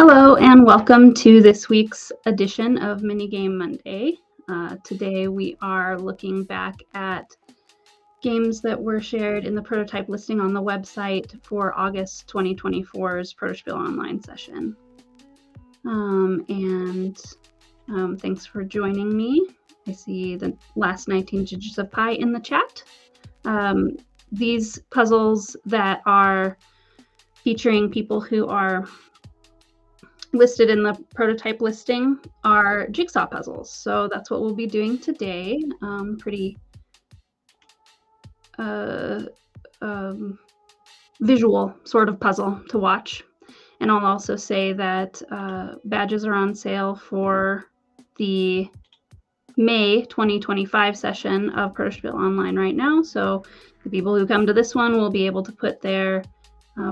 Hello and welcome to this week's edition of Minigame Monday. Today we are looking back at games that were shared in the prototype listing on the website for August 2024's Protospiel Online session. Thanks for joining me. I see the last 19 digits of pi in the chat. These puzzles that are featuring people who are listed in the prototype listing are jigsaw puzzles. So that's what we'll be doing today. Pretty visual sort of puzzle to watch. And I'll also say that badges are on sale for the May 2025 session of Protospiel Online right now. So the people who come to this one will be able to put their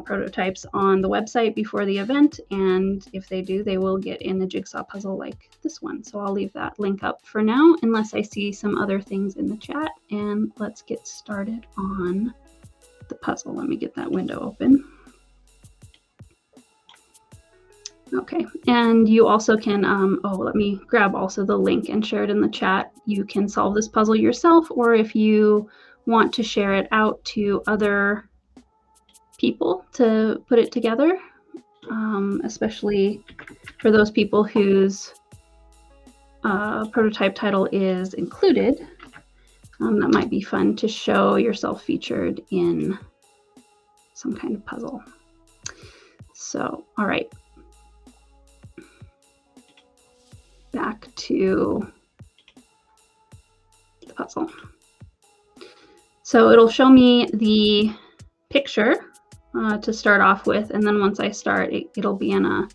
prototypes on the website before the event, and if they do, they will get in a jigsaw puzzle like this one. So I'll leave that link up for now, unless I see some other things in the chat, and let's get started on the puzzle. Let me get that window open. Okay, and you also can, let me grab also the link and share it in the chat. You can solve this puzzle yourself, or if you want to share it out to other people to put it together, especially for those people whose prototype title is included. That might be fun to show yourself featured in some kind of puzzle. So, all right. Back to the puzzle. So it'll show me the picture to start off with, and then once I start, it'll be in a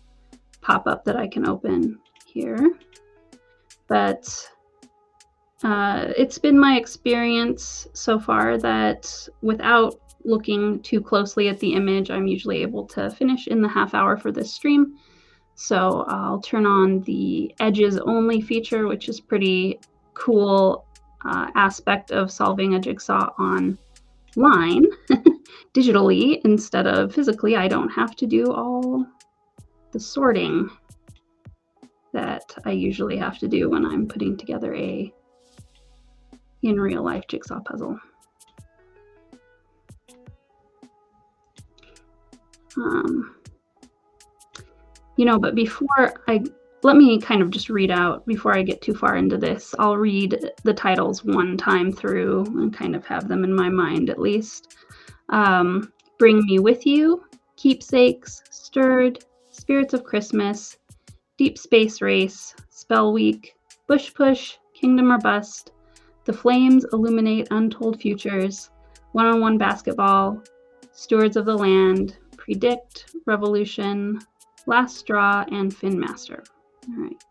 pop-up that I can open here. But it's been my experience so far that without looking too closely at the image, I'm usually able to finish in the half hour for this stream. So I'll turn on the edges only feature, which is pretty cool aspect of solving a jigsaw online digitally instead of physically. I don't have to do all the sorting that I usually have to do when I'm putting together a in real life jigsaw puzzle. But let me kind of just read out before I get too far into this. I'll read the titles one time through and kind of have them in my mind at least. Bring Me With You, Keepsakes, Stirred, Spirits of Christmas, Deep Space Race, Spell Week, Bush Push, Kingdom or Bust, The Flames Illuminate Untold Futures, One-on-One Basketball, Stewards of the Land, Predict, Revolution, Last Straw, and Fin Master. All right.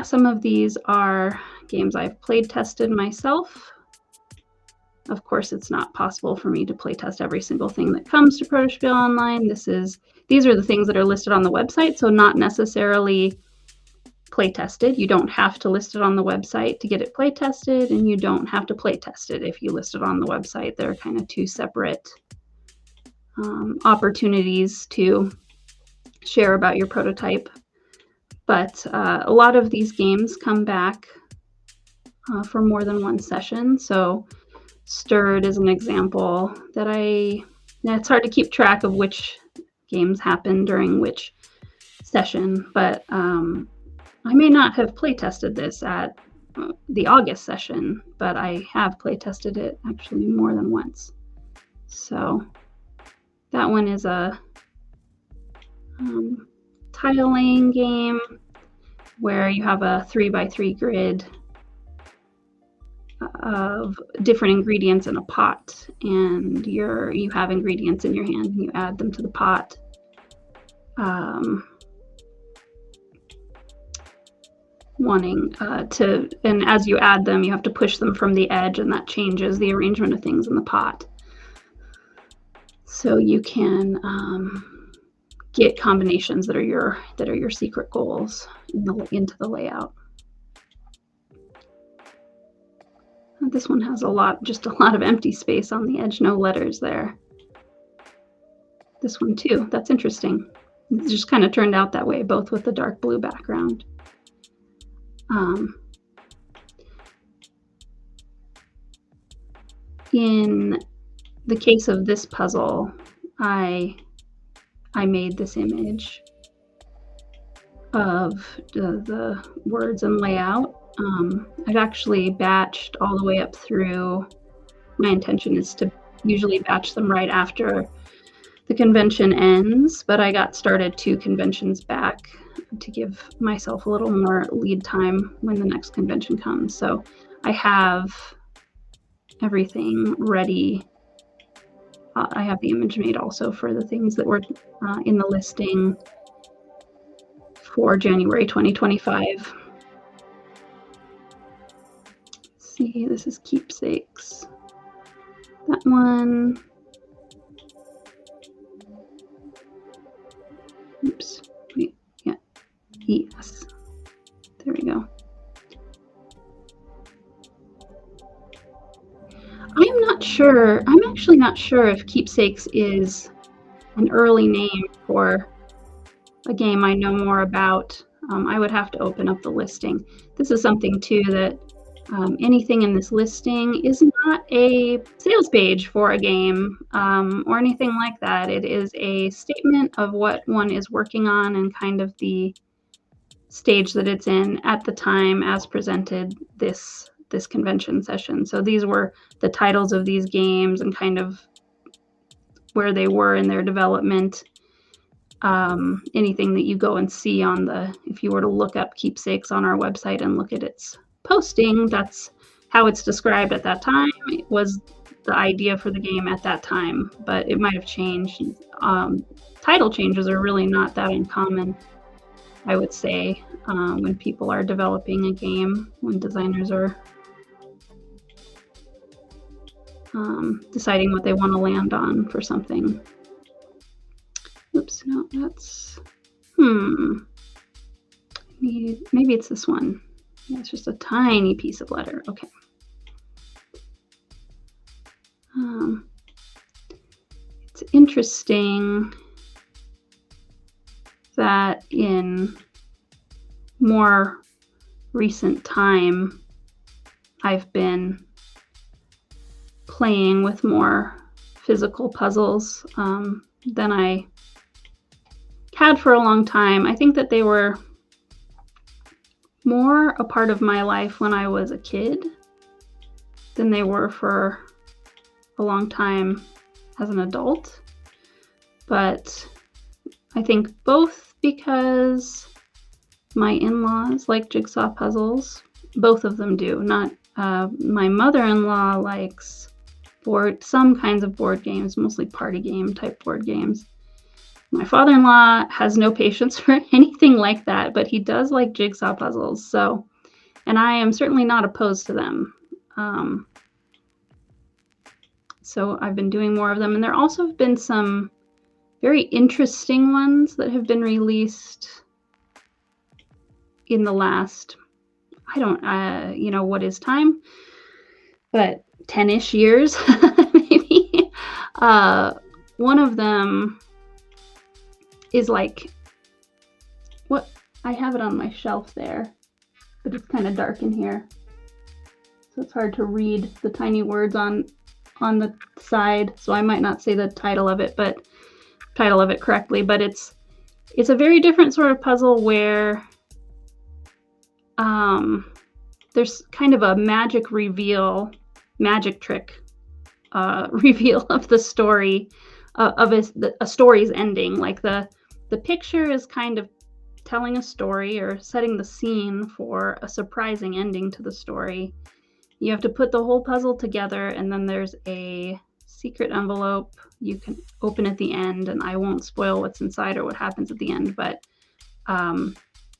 Some of these are games I've play tested myself. Of course, it's not possible for me to play test every single thing that comes to Protospiel Online. These are the things that are listed on the website, so not necessarily play tested. You don't have to list it on the website to get it play tested, and you don't have to play test it if you list it on the website. They're kind of two separate opportunities to share about your prototype. But a lot of these games come back for more than one session. So Stirred is an example that it's hard to keep track of which games happen during which session, but I may not have play tested this at the August session, but I have play tested it actually more than once. So that one is a tile laying game where you have a 3x3 grid of different ingredients in a pot, and you have ingredients in your hand and you add them to the pot. And as you add them, you have to push them from the edge, and that changes the arrangement of things in the pot. So you can get combinations that are your secret goals into the layout. This one has just a lot of empty space on the edge, no letters there. this one too. That's interesting. It just kind of turned out that way, both with the dark blue background. In the case of this puzzle, I made this image of the words and layout. I've actually batched all the way up through. My intention is to usually batch them right after the convention ends, but I got started 2 conventions back to give myself a little more lead time when the next convention comes. So I have everything ready. I have the image made also for the things that were in the listing for January 2025. Let's see, this is Keepsakes. That one. Oops. Wait, yeah. Yes. There we go. I'm not sure. I'm actually not sure if Keepsakes is an early name for a game I know more about. I would have to open up the listing. This is something too that anything in this listing is not a sales page for a game or anything like that. It is a statement of what one is working on and kind of the stage that it's in at the time as presented this convention session. So these were the titles of these games and kind of where they were in their development. Anything that you go and see on if you were to look up Keepsakes on our website and look at its posting, that's how it's described at that time. It was the idea for the game at that time, but it might have changed. Title changes are really not that uncommon, I would say, when people are developing a game, when designers are deciding what they want to land on for something. Oops, no, that's, maybe it's this one. Yeah, it's just a tiny piece of letter. Okay. It's interesting that in more recent time, I've been playing with more physical puzzles than I had for a long time. I think that they were more a part of my life when I was a kid than they were for a long time as an adult. But I think both because my in-laws like jigsaw puzzles, both of them do. Not my mother-in-law likes some kinds of board games, mostly party game type board games. My father-in-law has no patience for anything like that, but he does like jigsaw puzzles. So, and I am certainly not opposed to them. So I've been doing more of them. And there also have been some very interesting ones that have been released in the last, I don't, what is time, but 10-ish years, maybe. One of them is like, what, I have it on my shelf there, but it's kind of dark in here. So it's hard to read the tiny words on the side. So I might not say the title of it correctly, but it's a very different sort of puzzle where there's kind of a magic trick reveal of the story, of a story's ending. Like the picture is kind of telling a story or setting the scene for a surprising ending to the story. You have to put the whole puzzle together, and then there's a secret envelope you can open at the end, and I won't spoil what's inside or what happens at the end, but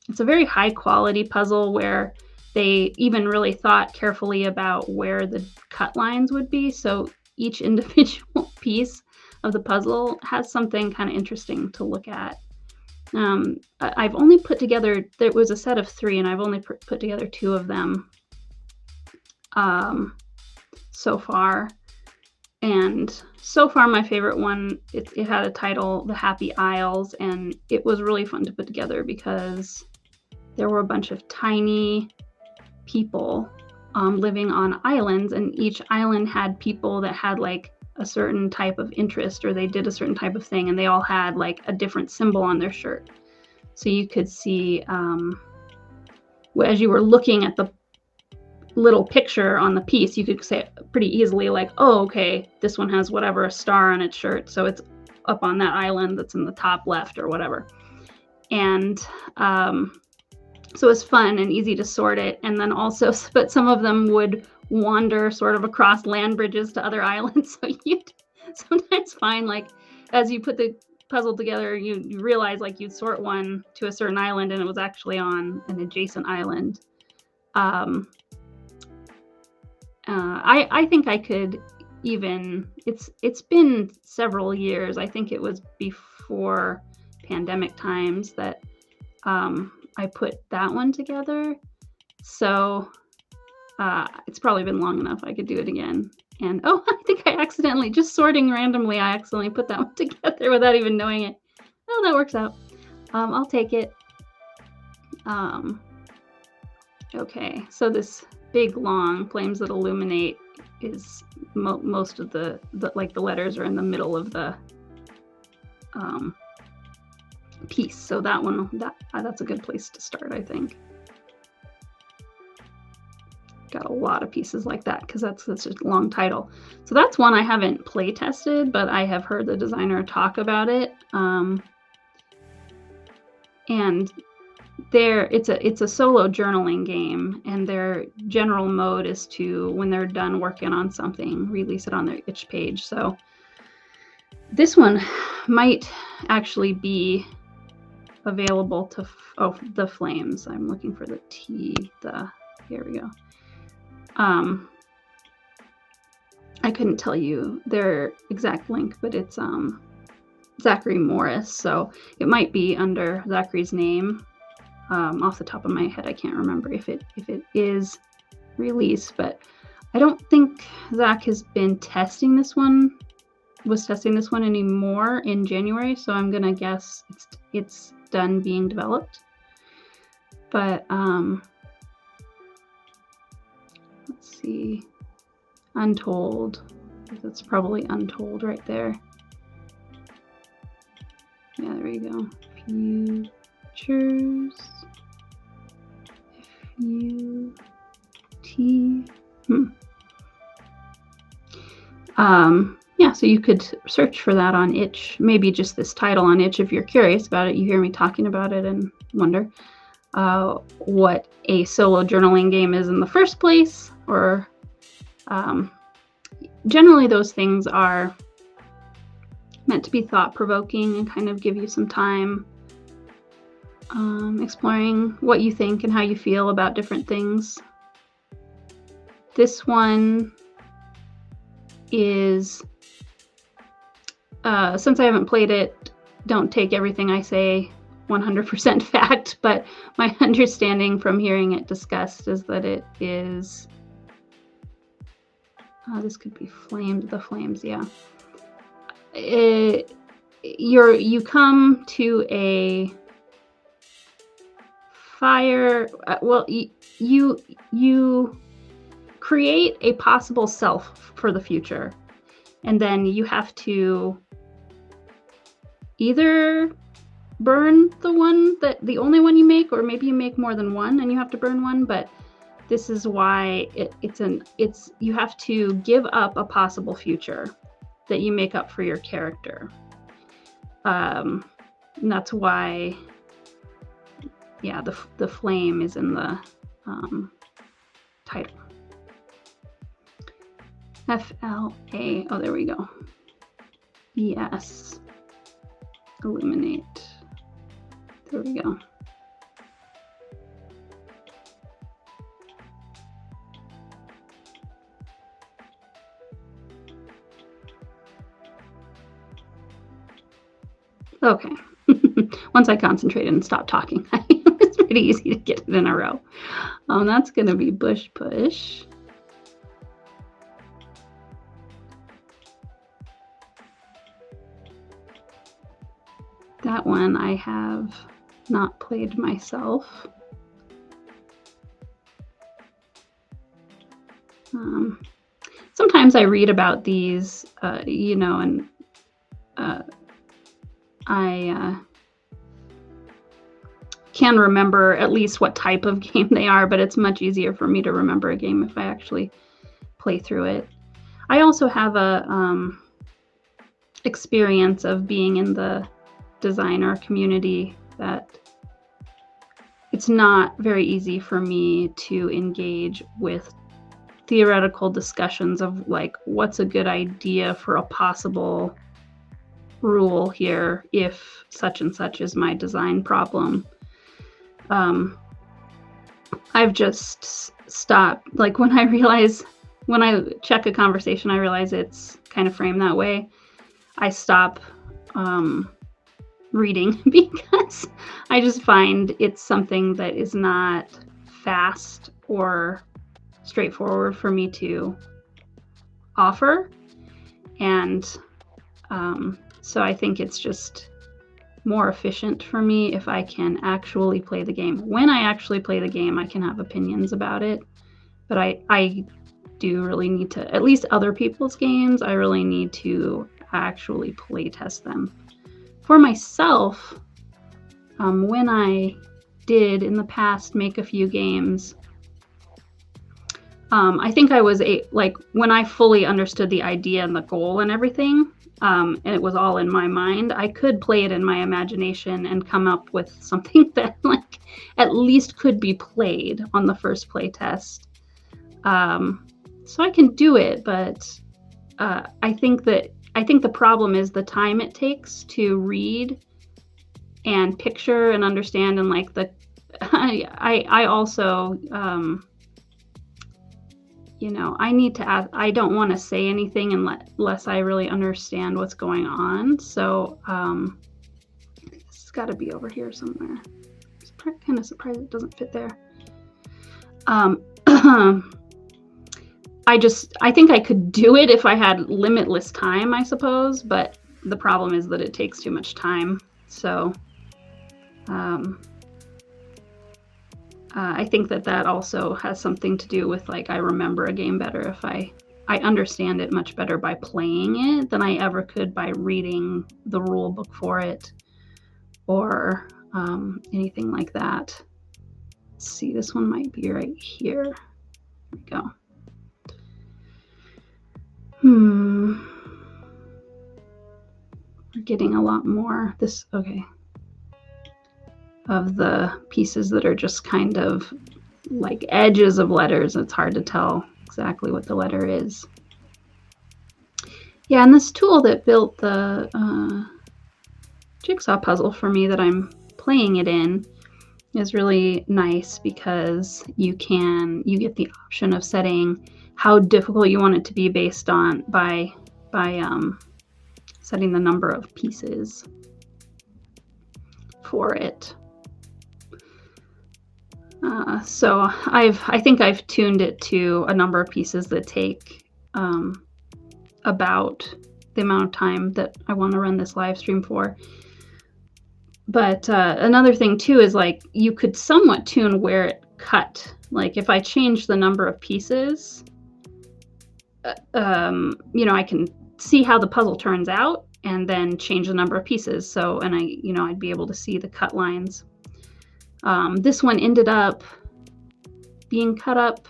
it's a very high quality puzzle where they even really thought carefully about where the cut lines would be. So each individual piece of the puzzle has something kind of interesting to look at. I've only put together, there was a set of 3, and I've only put together 2 of them so far. And so far, my favorite one, it had a title, The Happy Isles, and it was really fun to put together because there were a bunch of tiny people living on islands, and each island had people that had like a certain type of interest, or they did a certain type of thing, and they all had like a different symbol on their shirt. So you could see, as you were looking at the little picture on the piece, you could say pretty easily like, oh, okay, this one has whatever, a star on its shirt, so it's up on that island that's in the top left or whatever. And so it's fun and easy to sort it. And then also, but some of them would wander sort of across land bridges to other islands. So you'd sometimes find, like, as you put the puzzle together, you realize like you'd sort one to a certain island and it was actually on an adjacent island. I think I could even, it's been several years. I think it was before pandemic times that I put that one together. So it's probably been long enough. I could do it again. And oh, I think I accidentally, just sorting randomly, I accidentally put that one together without even knowing it. Oh, that works out. I'll take it. Okay, so this big long Flames That Illuminate is most of the like the letters are in the middle of the piece. So that one, that's a good place to start, I think. Got a lot of pieces like that because that's a long title. So that's one I haven't play tested, but I have heard the designer talk about it. And it's a solo journaling game, and their general mode is to, when they're done working on something, release it on their itch page. So this one might actually be available to the Flames. I'm looking for the T. Here we go. I couldn't tell you their exact link, but it's Zachary Morris, so it might be under Zachary's name. Off the top of my head, I can't remember if it is released, but I don't think Zach has been testing this one. Was testing this one anymore in January, so I'm gonna guess it's done being developed. But let's see, Untold. That's probably Untold right there. Yeah, there you go. Futures. Yeah, so you could search for that on itch, maybe just this title on itch if you're curious about it. You hear me talking about it and wonder what a solo journaling game is in the first place, or generally those things are meant to be thought-provoking and kind of give you some time exploring what you think and how you feel about different things. This one is, since I haven't played it, don't take everything I say 100% fact, but my understanding from hearing it discussed is that it is, this could be the Flames, yeah. You come to a fire, well, you create a possible self for the future, and then you have to either burn the only one you make, or maybe you make more than one and you have to burn one. But this is why you have to give up a possible future that you make up for your character. And that's why, yeah, the flame is in the title. FLA, oh, there we go. ES, illuminate. There we go. Okay. Once I concentrated and stopped talking, it's pretty easy to get it in a row. That's going to be Bush Push. That one I have not played myself. Sometimes I read about these, you know, and I can remember at least what type of game they are, but it's much easier for me to remember a game if I actually play through it. I also have a experience of being in the designer community that it's not very easy for me to engage with theoretical discussions of like what's a good idea for a possible rule here if such and such is my design problem. I've just stopped, like when I check a conversation, I realize it's kind of framed that way. I stop reading because I just find it's something that is not fast or straightforward for me to offer. And so I think it's just more efficient for me if I can actually play the game. When I actually play the game, I can have opinions about it, but I do really need to, at least other people's games, I really need to actually play test them. For myself, when I did in the past make a few games, I think I was like when I fully understood the idea and the goal and everything, and it was all in my mind, I could play it in my imagination and come up with something that like at least could be played on the first play test. So I can do it, but I think the problem is the time it takes to read and picture and understand, and like I also you know, I need to ask, I don't want to say anything unless I really understand what's going on. So this has got to be over here somewhere. I'm kind of surprised it doesn't fit there. I think I could do it if I had limitless time, I suppose, but the problem is that it takes too much time. So I think that also has something to do with like I remember a game better if I understand it much better by playing it than I ever could by reading the rule book for it or anything like that. Let's see, this one might be right here. Here we go. We're getting a lot more. Okay. Of the pieces that are just kind of like edges of letters. It's hard to tell exactly what the letter is. Yeah, and this tool that built the jigsaw puzzle for me that I'm playing it in is really nice because you get the option of setting how difficult you want it to be based on by setting the number of pieces for it. So I think I've tuned it to a number of pieces that take about the amount of time that I want to run this live stream for. But another thing too is like you could somewhat tune where it cut. Like if I change the number of pieces, you know, I can see how the puzzle turns out and then change the number of pieces. So, and I'd be able to see the cut lines. This one ended up being cut up.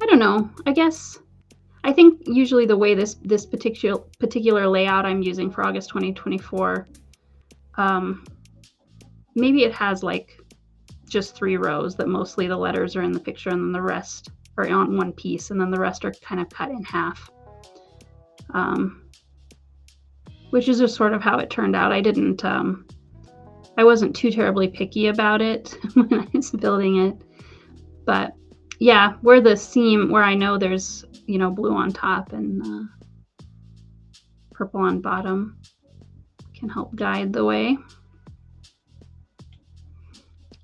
I don't know. I think usually the way this particular layout I'm using for August 2024, maybe it has like just 3 rows that mostly the letters are in the picture and then the rest are on one piece and then the rest are kind of cut in half. Which is just sort of how it turned out. I wasn't too terribly picky about it when I was building it, but yeah, where the seam, where I know there's, you know, blue on top and purple on bottom can help guide the way.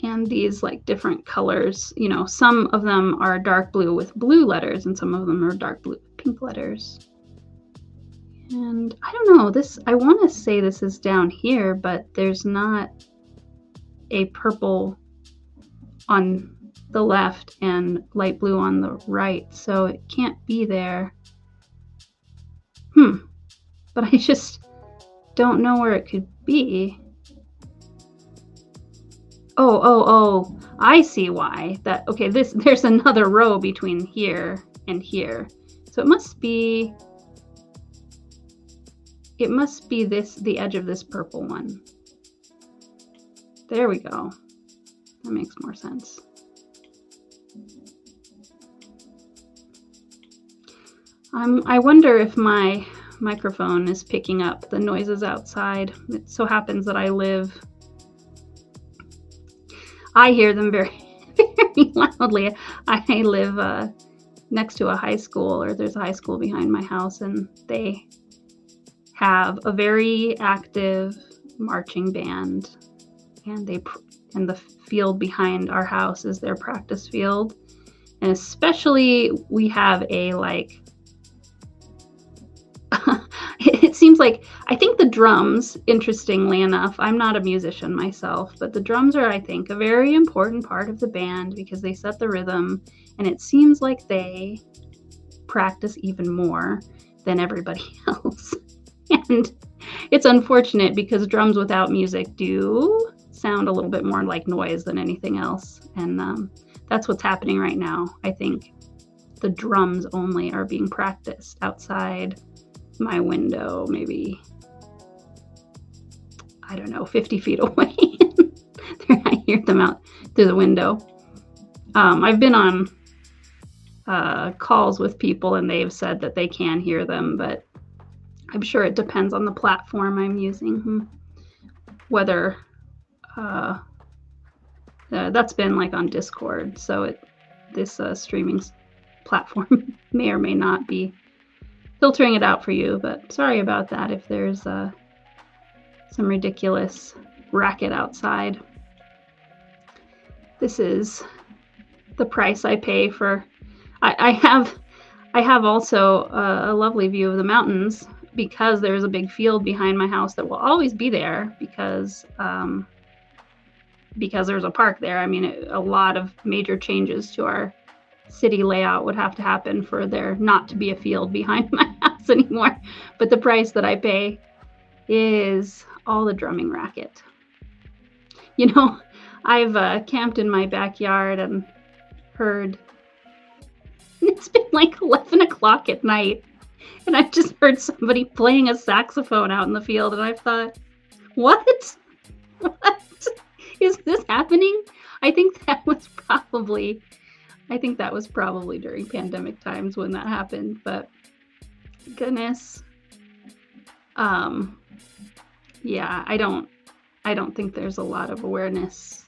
And these like different colors, you know, some of them are dark blue with blue letters and some of them are dark blue with pink letters. And I don't know, I want to say this is down here, but there's not a purple on the left and light blue on the right, so it can't be there. But I just don't know where it could be. Oh, I see why. Okay, there's another row between here and here. So it must be the edge of this purple one. There we go. That makes more sense. I wonder if my microphone is picking up the noises outside. It so happens that I hear them very, very loudly. I live next to a high school, or there's a high school behind my house, and they have a very active marching band, and the field behind our house is their practice field. And especially we have it seems like, I think the drums, interestingly enough, I'm not a musician myself, but the drums are, I think, a very important part of the band because they set the rhythm, and it seems like they practice even more than everybody else. And it's unfortunate because drums without music do sound a little bit more like noise than anything else. And that's what's happening right now. I think the drums only are being practiced outside my window, maybe, I don't know, 50 feet away. I hear them out through the window. I've been on calls with people, and they've said that they can hear them, but I'm sure it depends on the platform I'm using. Whether that's been like on Discord, so this streaming platform may or may not be filtering it out for you, but sorry about that if there's some ridiculous racket outside. This is the price I pay for. I have also a lovely view of the mountains because there's a big field behind my house that will always be there because there's a park there. I mean, a lot of major changes to our city layout would have to happen for there not to be a field behind my house anymore. But the price that I pay is all the drumming racket. You know, I've camped in my backyard and heard, it's been like 11 o'clock at night, and I've just heard somebody playing a saxophone out in the field, and I've thought, what is this happening? I think that was probably during pandemic times when that happened, but goodness. Yeah, I don't think there's a lot of awareness,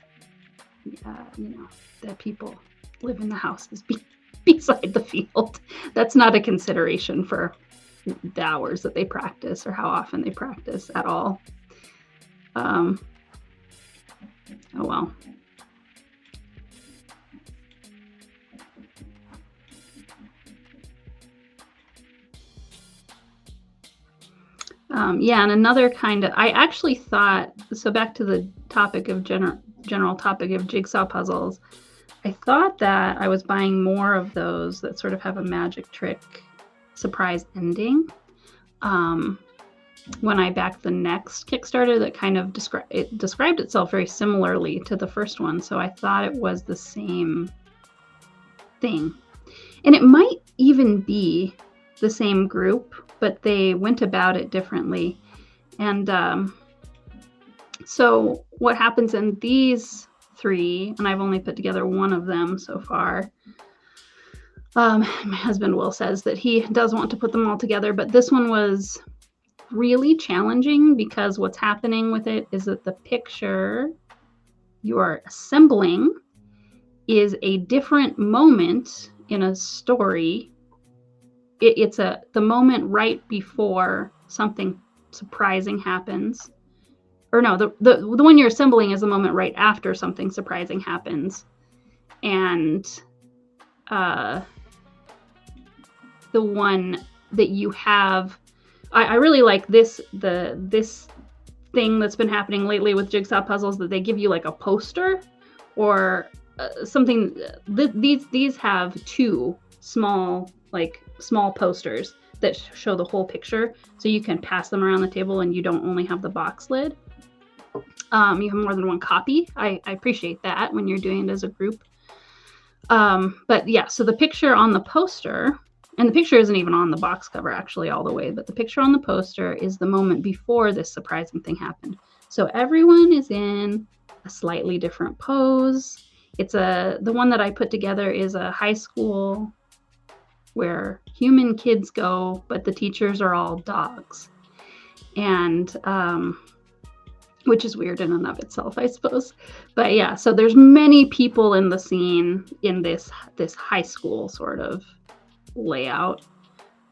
that people live in the houses beside the field. That's not a consideration for the hours that they practice or how often they practice at all. Oh well. Yeah, and another kind of, I actually thought, so back to the topic of general topic of jigsaw puzzles, I thought that I was buying more of those that sort of have a magic trick surprise ending. When I backed the next Kickstarter that kind of described itself very similarly to the first one, so I thought it was the same thing. And it might even be the same group, but they went about it differently. And so what happens in these three, and I've only put together one of them so far. My husband Will says that he does want to put them all together, but this one was really challenging because what's happening with it is that the picture you are assembling is a different moment in a story. It's the moment right before something surprising happens. Or no, the one you're assembling is the moment right after something surprising happens. And the one that you have, I really like this thing that's been happening lately with Jigsaw puzzles, that they give you like a poster or something. These have two small posters that show the whole picture, so you can pass them around the table and you don't only have the box lid. You have more than one copy. I appreciate that when you're doing it as a group. But yeah, so the picture on the poster, and the picture isn't even on the box cover actually all the way, but the picture on the poster is the moment before this surprising thing happened. So everyone is in a slightly different pose. It's the one that I put together is a high school where human kids go, but the teachers are all dogs. And which is weird in and of itself, I suppose. But yeah, so there's many people in the scene in this high school sort of layout,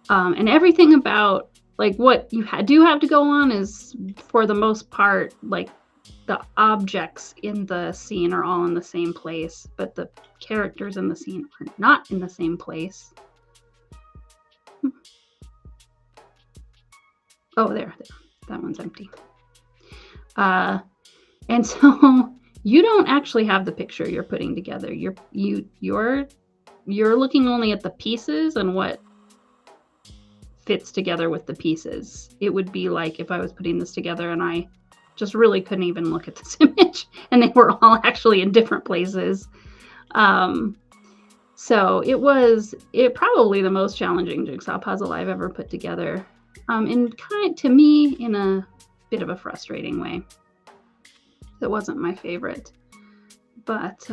and everything about like what you do have to go on is, for the most part, like the objects in the scene are all in the same place, but the characters in the scene are not in the same place. Oh, there, that one's empty. And so you don't actually have the picture you're putting together. You're looking only at the pieces and what fits together with the pieces. It would be like if I was putting this together and I just really couldn't even look at this image and they were all actually in different places. So it probably the most challenging Jigsaw puzzle I've ever put together. And kind of, to me, in a bit of a frustrating way. It wasn't my favorite, but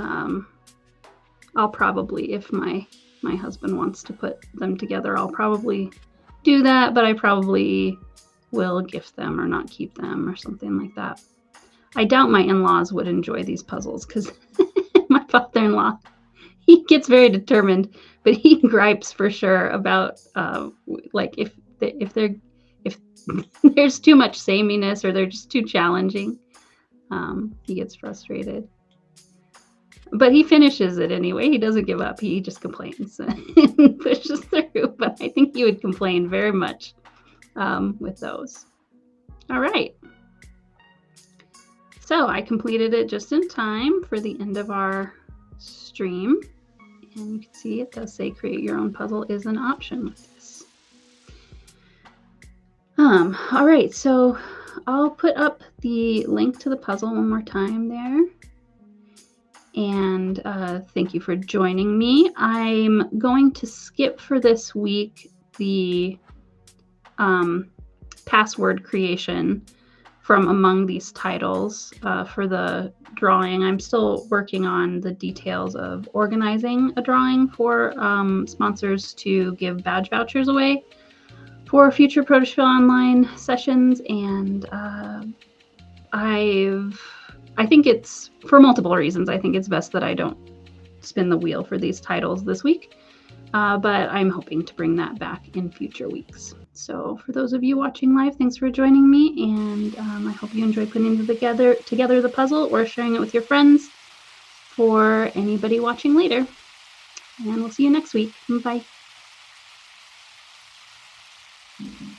I'll probably, if my husband wants to put them together, I'll probably do that, but I probably will gift them or not keep them or something like that. I doubt my in-laws would enjoy these puzzles because my father-in-law, he gets very determined, but he gripes for sure about like if there's too much sameness or they're just too challenging. He gets frustrated. But he finishes it anyway. He doesn't give up. He just complains and pushes through. But I think he would complain very much with those. All right. So I completed it just in time for the end of our stream. And you can see it does say create your own puzzle is an option with this. All right, so I'll put up the link to the puzzle one more time there. And thank you for joining me. I'm going to skip for this week the password creation from among these titles for the drawing. I'm still working on the details of organizing a drawing for sponsors to give badge vouchers away for future Protoshow Online sessions, and I think it's, for multiple reasons, I think it's best that I don't spin the wheel for these titles this week, but I'm hoping to bring that back in future weeks. So for those of you watching live, thanks for joining me, and I hope you enjoy putting together the puzzle or sharing it with your friends. For anybody watching later, and we'll see you next week. Bye.